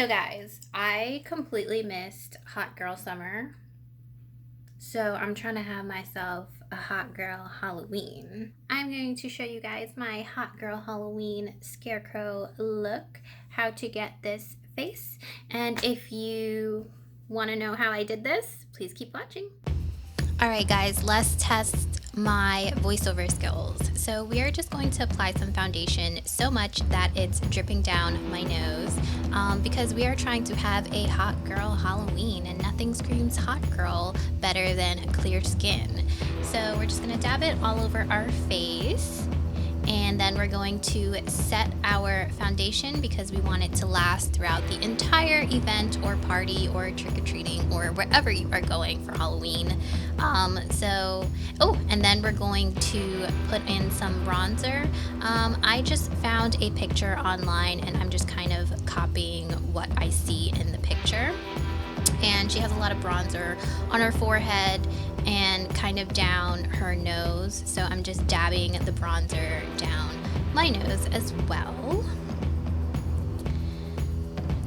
So, guys, I completely missed Hot Girl Summer. So, I'm trying to have myself a Hot Girl Halloween. I'm going to show you guys my Hot Girl Halloween Scarecrow look, how to get this face. And if you want to know how I did this, please keep watching. Alright guys, let's test my voiceover skills. So we are just going to apply some foundation so much that it's dripping down my nose because we are trying to have a hot girl Halloween, and nothing screams hot girl better than clear skin. So we're just going to dab it all over our face. And then we're going to set our foundation because we want it to last throughout the entire event or party or trick-or-treating or wherever you are going for Halloween. And then we're going to put in some bronzer. I just found a picture online and I'm just kind of copying what I see in the picture. And she has a lot of bronzer on her forehead and kind of down her nose. So I'm just dabbing the bronzer down my nose as well.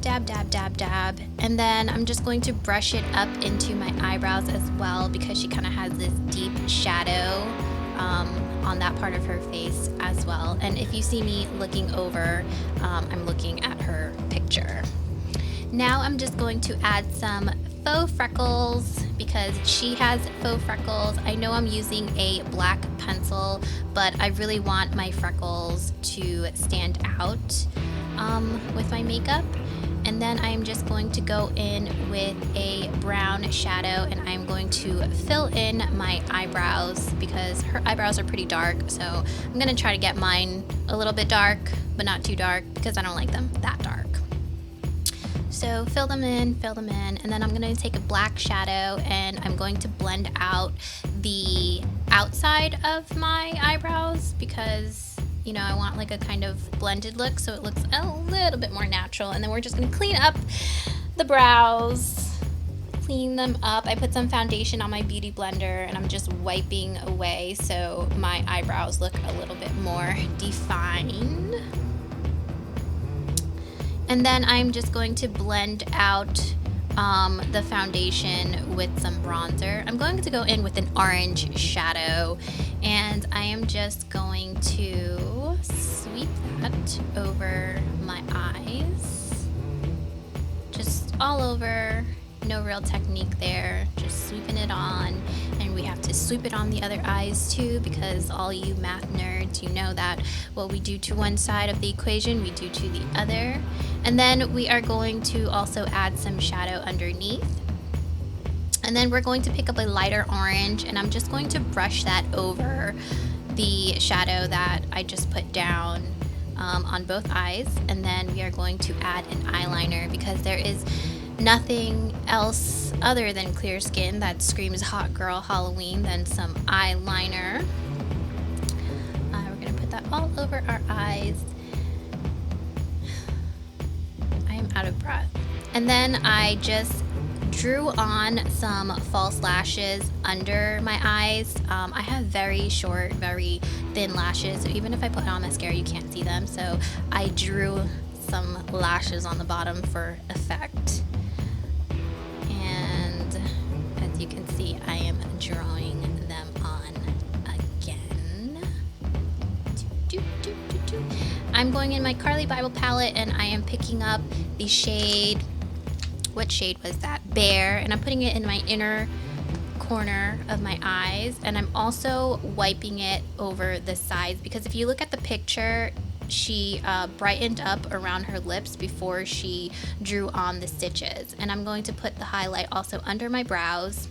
Dab, dab, dab, dab. And then I'm just going to brush it up into my eyebrows as well because she kind of has this deep shadow on that part of her face as well. And if you see me looking over, I'm looking at her picture. Now I'm just going to add some faux freckles because she has faux freckles. I know I'm using a black pencil, but I really want my freckles to stand out with my makeup. And then I'm just going to go in with a brown shadow and I'm going to fill in my eyebrows because her eyebrows are pretty dark. So I'm gonna try to get mine a little bit dark, but not too dark because I don't like them that dark. So fill them in, and then I'm going to take a black shadow and I'm going to blend out the outside of my eyebrows because, you know, I want like a kind of blended look so it looks a little bit more natural. And then we're just going to clean up the brows, clean them up. I put some foundation on my beauty blender and I'm just wiping away so my eyebrows look a little bit more defined. And then I'm just going to blend out the foundation with some bronzer. I'm going to go in with an orange shadow and I am just going to sweep that over my eyes. Just all over, no real technique there, just sweeping it on. And we have to sweep it on the other eyes too because all you math nerds, you know that what we do to one side of the equation, we do to the other. And then we are going to also add some shadow underneath. And then we're going to pick up a lighter orange and I'm just going to brush that over the shadow that I just put down on both eyes. And then we are going to add an eyeliner because there is nothing else other than clear skin that screams hot girl Halloween than some eyeliner. We're going to put that all over our eyes. I am out of breath. And then I just drew on some false lashes under my eyes. I have very short, very thin lashes, so even if I put on mascara you can't see them. So I drew some lashes on the bottom for effect. As you can see, I am drawing them on again. I'm going in my Carly Bible palette and I am picking up the shade, what shade was that? Bear, and I'm putting it in my inner corner of my eyes, and I'm also wiping it over the sides because if you look at the picture, she brightened up around her lips before she drew on the stitches. And I'm going to put the highlight also under my brows.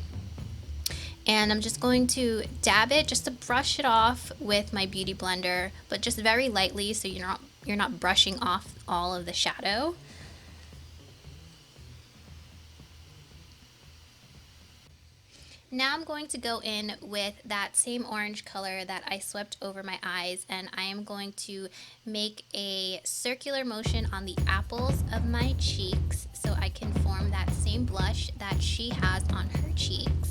And I'm just going to dab it just to brush it off with my beauty blender, but just very lightly so you're not brushing off all of the shadow. Now I'm going to go in with that same orange color that I swept over my eyes, and I am going to make a circular motion on the apples of my cheeks so I can form that same blush that she has on her cheeks.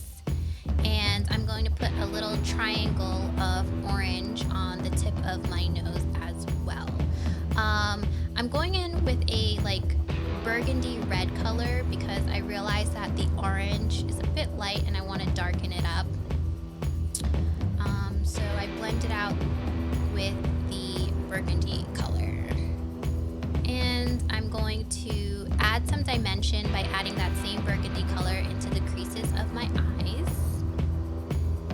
And I'm going to put a little triangle of orange on the tip of my nose as well. I'm going in with a burgundy red color because I realized that the orange is a bit light and I want to darken it up. So I blend it out with the burgundy color. And I'm going to add some dimension by adding that same burgundy color into the creases of my eyes.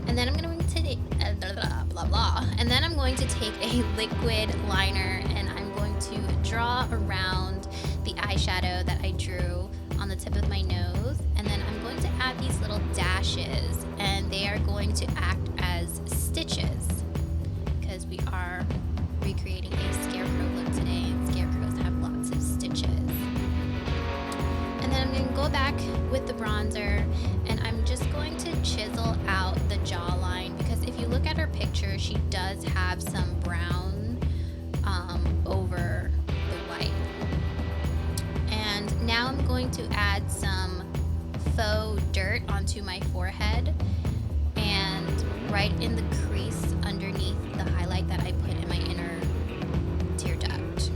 And then I'm going to And then I'm going to take a liquid liner and I'm going to draw around the eyeshadow that I drew on the tip of my nose. And then I'm going to add these little dashes, and they are going to act as stitches because we are recreating a scarecrow look today, and scarecrows have lots of stitches. And then I'm going to go back with the bronzer and I'm just going to chisel out the jawline, because if you look at her picture, she does have some brown over the white. And now I'm going to add some faux dirt onto my forehead and right in the crease underneath the highlight that I put in my inner tear duct.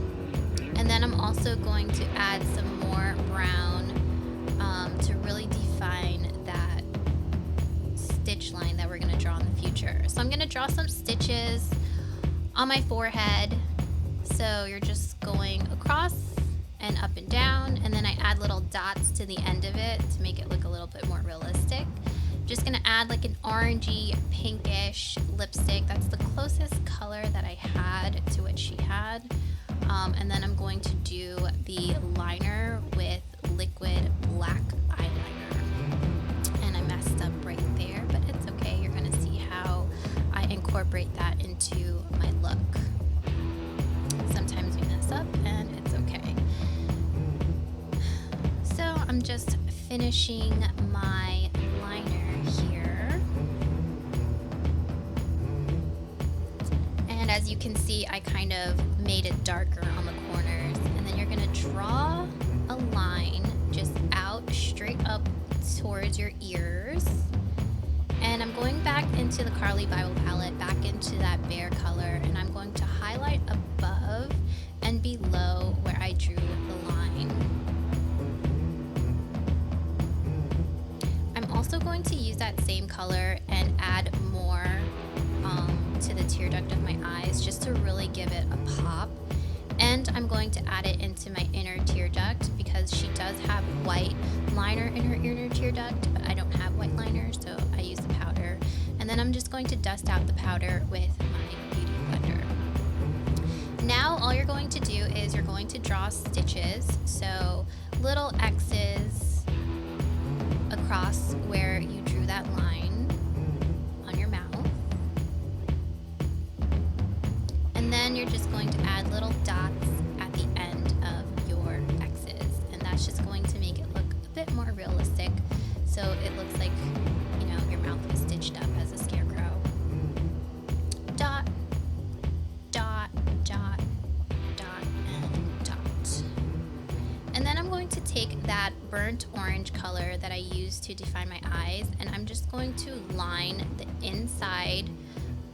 And then I'm also going to add some more brown to really define that stitch line that we're going to draw in the future. So I'm going to draw some stitches on my forehead. So you're just going across and up and down, and then I add little dots to the end of it to make it look a little bit more realistic. Just gonna add like an orangey pinkish lipstick. That's the closest color that I had to what she had. And then I'm going to do the liner with liquid black eyeliner. And I messed up right there, but it's okay. You're gonna see how I incorporate that into my look. Sometimes we mess up and it's okay. So I'm just finishing my liner here. And as you can see, I kind of made it darker on the corners. And then you're gonna draw a line just out straight up towards your ears. And I'm going back into the Carly Bible palette, back into that bear color, and I'm going to highlight above and below where I drew the line. I'm also going to use that same color and add more to the tear duct of my eyes just to really give it a pop. And I'm going to add it into my inner tear duct because she does have white liner in her inner tear duct, but I don't have white liner, so I use the powder. And then I'm just going to dust out the powder with my beauty blender. Now all you're going to do is you're going to draw stitches, so little X's across where you drew that line on your mouth. And then you're just going to add little dots at the end of your X's, and that's just going to make it look a bit more realistic, so it looks like, you know, your mouth was stitched up as a scarecrow. Dot, dot, dot, dot, and dot. And then I'm going to take that burnt orange color that I used to define my eyes, and I'm just going to line the inside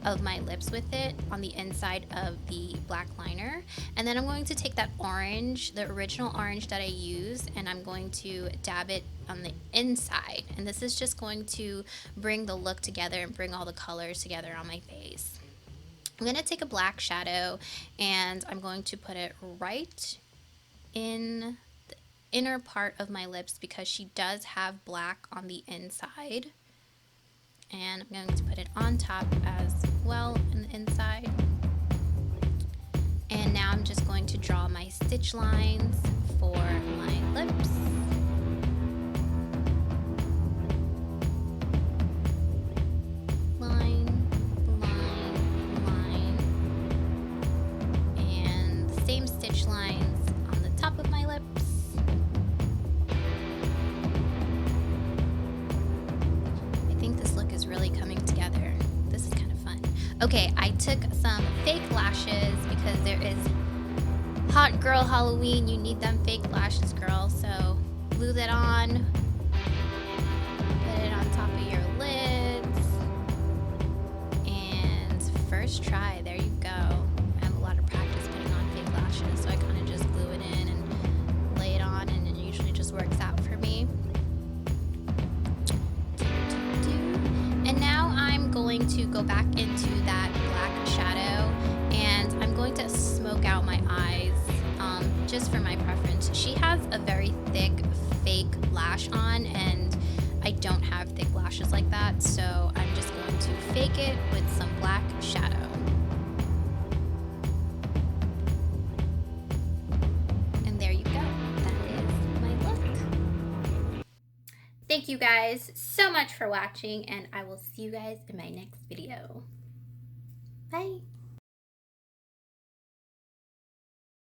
of my lips with it on the inside of the black liner. And then I'm going to take that orange, the original orange that I used, and I'm going to dab it on the inside. And this is just going to bring the look together and bring all the colors together on my face. I'm going to take a black shadow and I'm going to put it right in the inner part of my lips because she does have black on the inside. And I'm going to put it on top as well in the inside. And now I'm just going to draw my stitch lines for my lips. Line, line, line. And the same stitch lines on the top of my lips. I think this look is really coming together. This is kind of fun. Okay, I took some fake lashes because there is hot girl Halloween. You need them fake lashes, girl. So glue that on. Put it on top of your lids. And first try, there you go. I have a lot of practice putting on fake lashes, so I kind of just glue it in and lay it on and go back into that black shadow, and I'm going to smoke out my eyes, just for my preference. She has a very thick fake lash on, and I don't have thick lashes like that, so I'm just going to fake it with some black shadow. And there you go. That is my look. Thank you guys so much for watching, and I will see you guys in my next video. Bye.